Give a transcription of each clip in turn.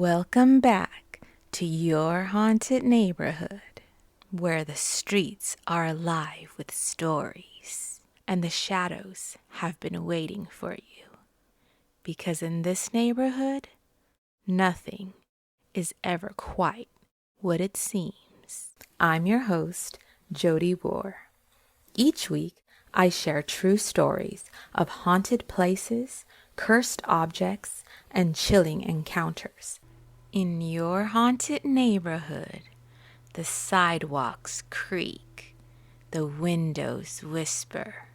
Welcome back to Your Haunted Neighborhood, where the streets are alive with stories and the shadows have been waiting for you. Because in this neighborhood, nothing is ever quite what it seems. I'm your host, Jody Bohr. Each week, I share true stories of haunted places, cursed objects, and chilling encounters. In your haunted neighborhood, the sidewalks creak, the windows whisper,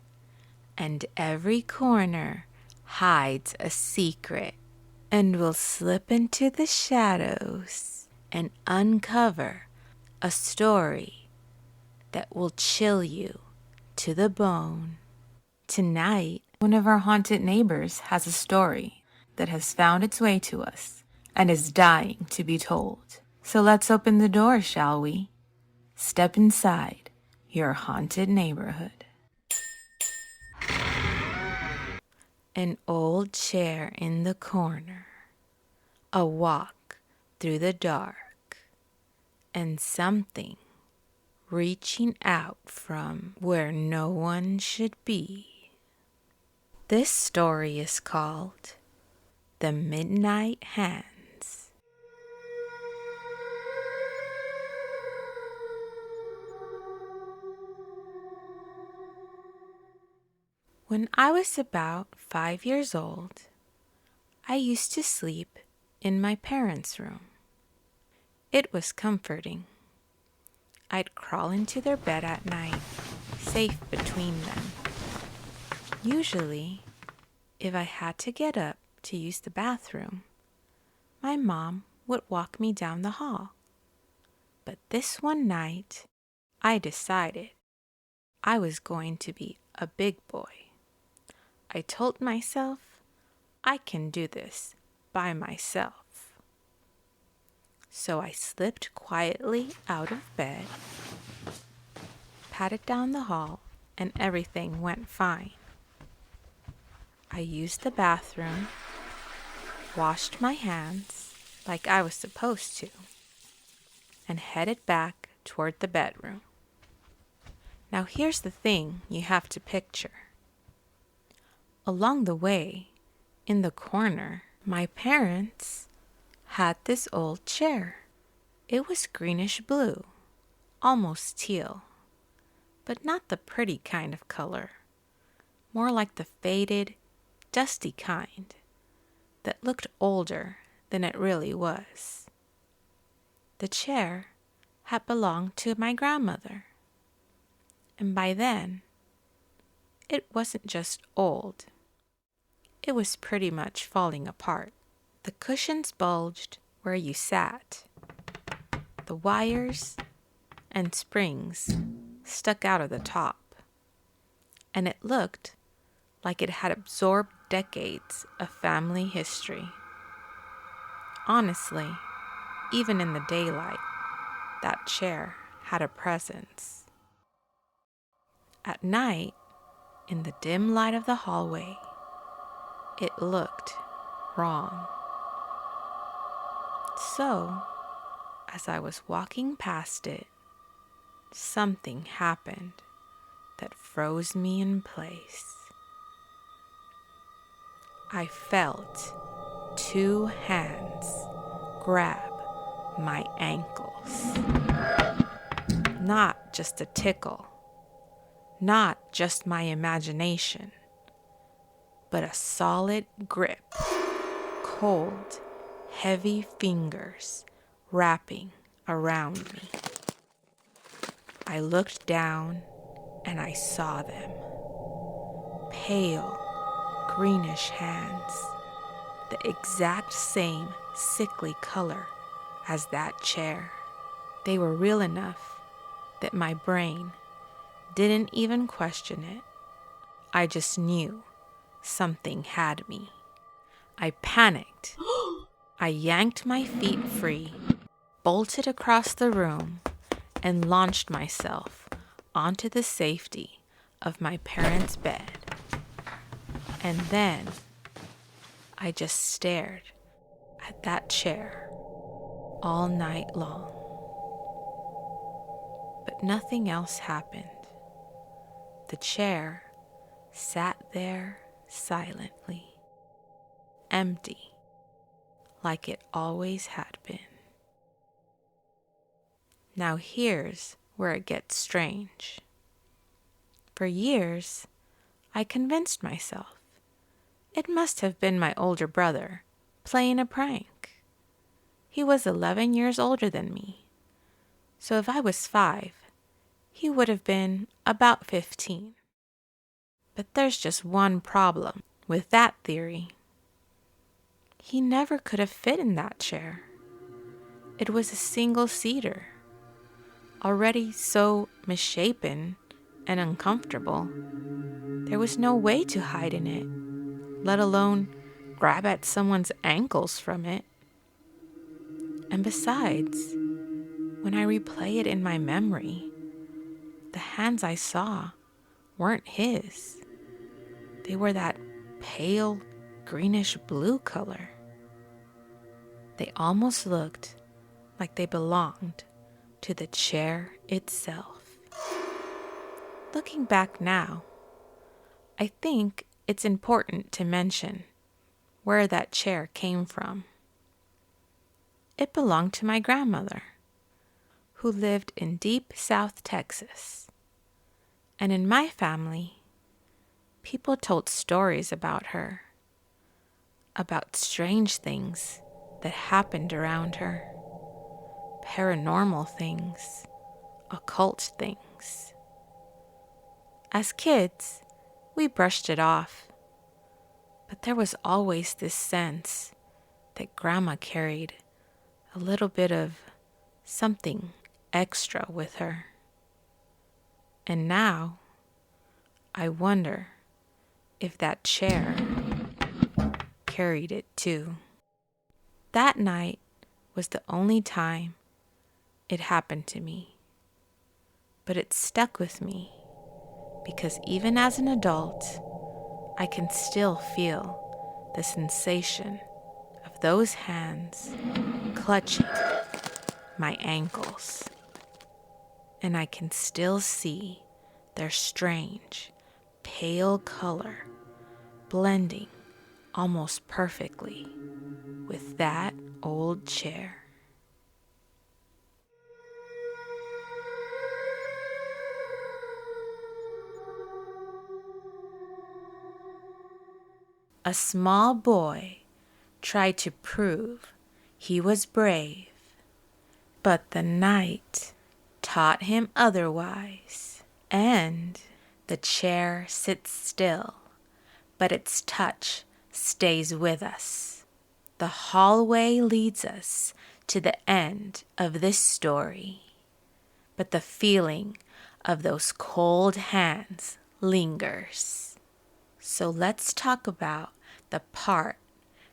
and every corner hides a secret. And we'll slip into the shadows and uncover a story that will chill you to the bone. Tonight, one of our haunted neighbors has a story that has found its way to us and is dying to be told. So let's open the door, shall we? Step inside your haunted neighborhood. An old chair in the corner, a walk through the dark, and something reaching out from where no one should be. This story is called The Midnight Hands. When I was about 5 years old, I used to sleep in my parents' room. It was comforting. I'd crawl into their bed at night, safe between them. Usually, if I had to get up to use the bathroom, my mom would walk me down the hall. But this one night, I decided I was going to be a big boy. I told myself I can do this by myself. So I slipped quietly out of bed, padded down the hall, and everything went fine. I used the bathroom, washed my hands like I was supposed to, and headed back toward the bedroom. Now here's the thing you have to picture. Along the way, in the corner, my parents had this old chair. It was greenish blue, almost teal, but not the pretty kind of color, more like the faded, dusty kind that looked older than it really was. The chair had belonged to my grandmother, and by then, it wasn't just old. It was pretty much falling apart. The cushions bulged where you sat. The wires and springs stuck out of the top. And it looked like it had absorbed decades of family history. Honestly, even in the daylight, that chair had a presence. At night, in the dim light of the hallway, it looked wrong. So, as I was walking past it, something happened that froze me in place. I felt 2 hands grab my ankles. Not just a tickle, not just my imagination, but a solid grip, cold, heavy fingers wrapping around me. I looked down and I saw them. Pale, greenish hands, the exact same sickly color as that chair. They were real enough that my brain didn't even question it. I just knew something had me. I panicked. I yanked my feet free, bolted across the room, and launched myself onto the safety of my parents' bed. And then I just stared at that chair all night long. But nothing else happened. The chair sat there silently, empty, like it always had been. Now here's where it gets strange. For years, I convinced myself it must have been my older brother playing a prank. He was 11 years older than me, so if I was 5, he would have been about 15. But there's just one problem with that theory. He never could have fit in that chair. It was a single-seater, already so misshapen and uncomfortable. There was no way to hide in it, let alone grab at someone's ankles from it. And besides, when I replay it in my memory, the hands I saw weren't his. They were that pale greenish blue color. They almost looked like they belonged to the chair itself. Looking back now, I think it's important to mention where that chair came from. It belonged to my grandmother, who lived in deep South Texas. And in my family, people told stories about her, about strange things that happened around her, paranormal things, occult things. As kids, we brushed it off, but there was always this sense that Grandma carried a little bit of something extra with her. And now, I wonder if that chair carried it too. That night was the only time it happened to me. But it stuck with me because even as an adult, I can still feel the sensation of those hands clutching my ankles. And I can still see their strange, pale color blending almost perfectly with that old chair. A small boy tried to prove he was brave, but the night taught him otherwise. And the chair sits still, but its touch stays with us. The hallway leads us to the end of this story, but the feeling of those cold hands lingers. So let's talk about the part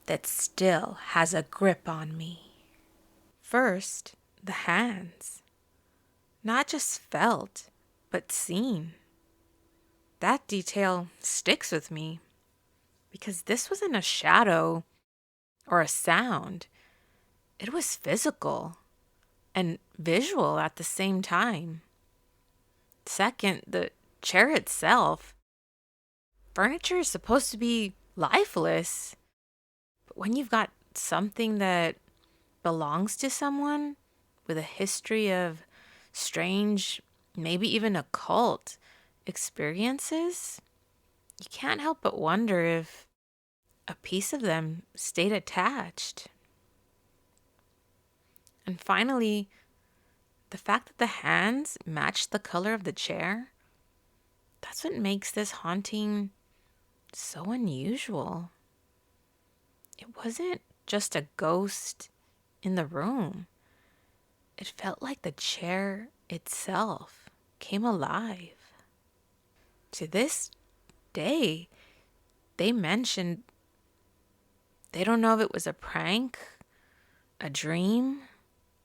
that still has a grip on me. First, the hands. Not just felt, but seen. That detail sticks with me because this wasn't a shadow or a sound. It was physical and visual at the same time. Second, the chair itself. Furniture is supposed to be lifeless, but when you've got something that belongs to someone with a history of strange, maybe even occult experiences, you can't help but wonder if a piece of them stayed attached. And finally, the fact that the hands matched the color of the chair, that's what makes this haunting so unusual. It wasn't just a ghost in the room. It felt like the chair itself came alive. To this day, they mentioned they don't know if it was a prank, a dream,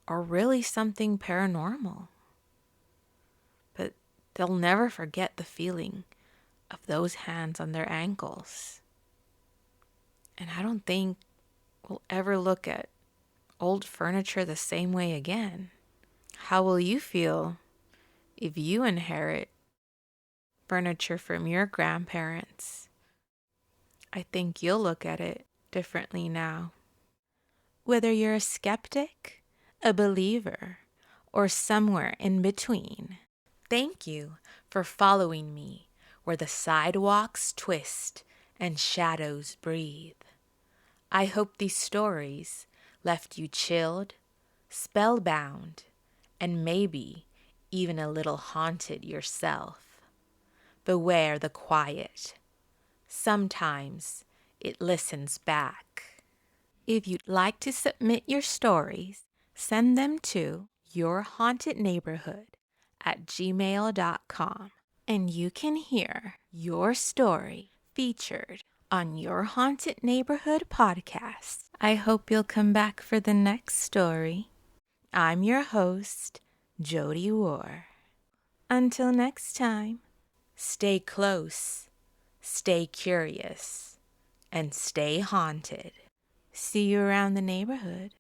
or really something paranormal. But they'll never forget the feeling of those hands on their ankles. And I don't think we'll ever look at old furniture the same way again? How will you feel if you inherit furniture from your grandparents? I think you'll look at it differently now. Whether you're a skeptic, a believer, or somewhere in between, thank you for following me where the sidewalks twist and shadows breathe. I hope these stories left you chilled, spellbound, and maybe even a little haunted yourself. Beware the quiet. Sometimes it listens back. If you'd like to submit your stories, send them to YourHauntedNeighborhood@gmail.com, and you can hear your story featured on Your Haunted Neighborhood podcast. I hope you'll come back for the next story. I'm your host, Jody War. Until next time, stay close, stay curious, and stay haunted. See you around the neighborhood.